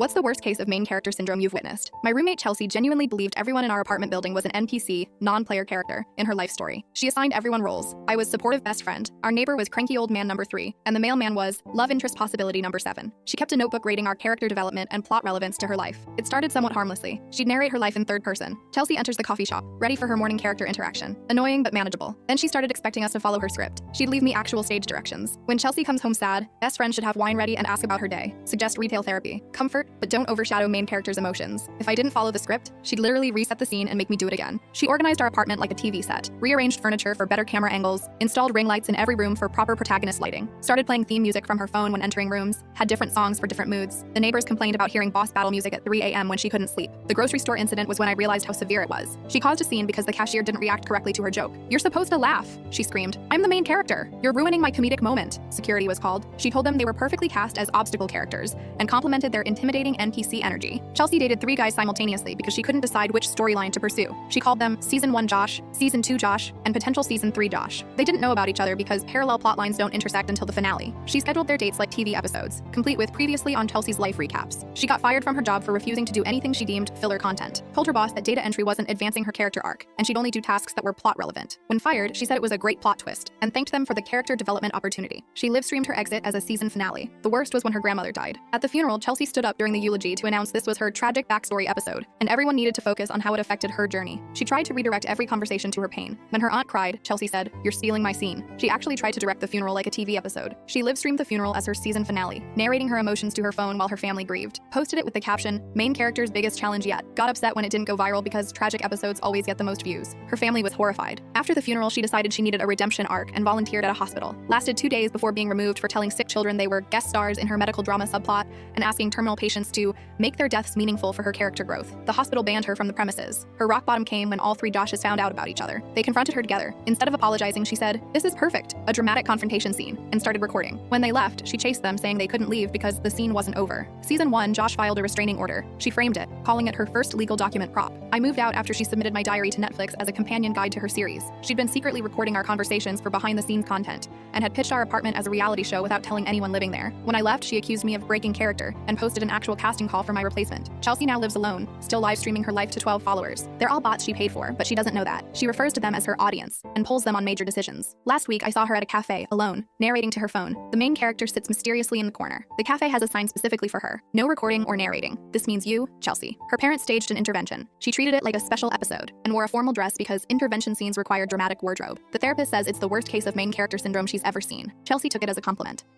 What's the worst case of main character syndrome you've witnessed? My roommate Chelsea genuinely believed everyone in our apartment building was an NPC, non-player character, in her life story. She assigned everyone roles. I was supportive best friend, our neighbor was cranky old man number 3, and the mailman was love interest possibility number 7. She kept a notebook rating our character development and plot relevance to her life. It started somewhat harmlessly. She'd narrate her life in third person. Chelsea enters the coffee shop, ready for her morning character interaction. Annoying but manageable. Then she started expecting us to follow her script. She'd leave me actual stage directions. When Chelsea comes home sad, best friend should have wine ready and ask about her day. Suggest retail therapy. Comfort, but don't overshadow main character's emotions. If I didn't follow the script, she'd literally reset the scene and make me do it again. She organized our apartment like a TV set, rearranged furniture for better camera angles, installed ring lights in every room for proper protagonist lighting, started playing theme music from her phone when entering rooms, had different songs for different moods. The neighbors complained about hearing boss battle music at 3 a.m. when she couldn't sleep. The grocery store incident was when I realized how severe it was. She caused a scene because the cashier didn't react correctly to her joke. "You're supposed to laugh," she screamed. "I'm the main character. You're ruining my comedic moment." Security was called. She told them they were perfectly cast as obstacle characters and complimented their intimidating NPC energy. Chelsea dated 3 guys simultaneously because she couldn't decide which storyline to pursue. She called them Season 1 Josh, Season 2 Josh, and potential Season 3 Josh. They didn't know about each other because parallel plot lines don't intersect until the finale. She scheduled their dates like TV episodes, complete with previously on Chelsea's life recaps. She got fired from her job for refusing to do anything she deemed filler content. Told her boss that data entry wasn't advancing her character arc, and she'd only do tasks that were plot relevant. When fired, she said it was a great plot twist, and thanked them for the character development opportunity. She live-streamed her exit as a season finale. The worst was when her grandmother died. At the funeral, Chelsea stood up during the eulogy to announce this was her tragic backstory episode, and everyone needed to focus on how it affected her journey. She tried to redirect every conversation to her pain. When her aunt cried, Chelsea said, "You're stealing my scene." She actually tried to direct the funeral like a TV episode. She live-streamed the funeral as her season finale, narrating her emotions to her phone while her family grieved. Posted it with the caption, "Main character's biggest challenge yet." Got upset when it didn't go viral because tragic episodes always get the most views. Her family was horrified. After the funeral, she decided she needed a redemption arc and volunteered at a hospital. Lasted 2 days before being removed for telling sick children they were guest stars in her medical drama subplot and asking terminal patients to make their deaths meaningful for her character growth. The hospital banned her from the premises. Her rock bottom came when all 3 Joshes found out about each other. They confronted her together. Instead of apologizing, she said, "This is perfect," a dramatic confrontation scene, and started recording. When they left, she chased them saying they couldn't leave because the scene wasn't over. Season 1, Josh filed a restraining order. She framed it, calling it her first legal document prop. I moved out after she submitted my diary to Netflix as a companion guide to her series. She'd been secretly recording our conversations for behind-the-scenes content, and had pitched our apartment as a reality show without telling anyone living there. When I left, she accused me of breaking character, and posted an actual casting call for my replacement. Chelsea now lives alone, still live-streaming her life to 12 followers. They're all bots she paid for, but she doesn't know that. She refers to them as her audience, and polls them on major decisions. Last week, I saw her at a cafe, alone, narrating to her phone. The main character sits mysteriously in the corner. The cafe has a sign specifically for her. No recording or narrating. This means you, Chelsea. Her parents staged an intervention. She treated it like a special episode, and wore a formal dress because intervention scenes require dramatic wardrobe. The therapist says it's the worst case of main character syndrome she's ever seen. Chelsea took it as a compliment.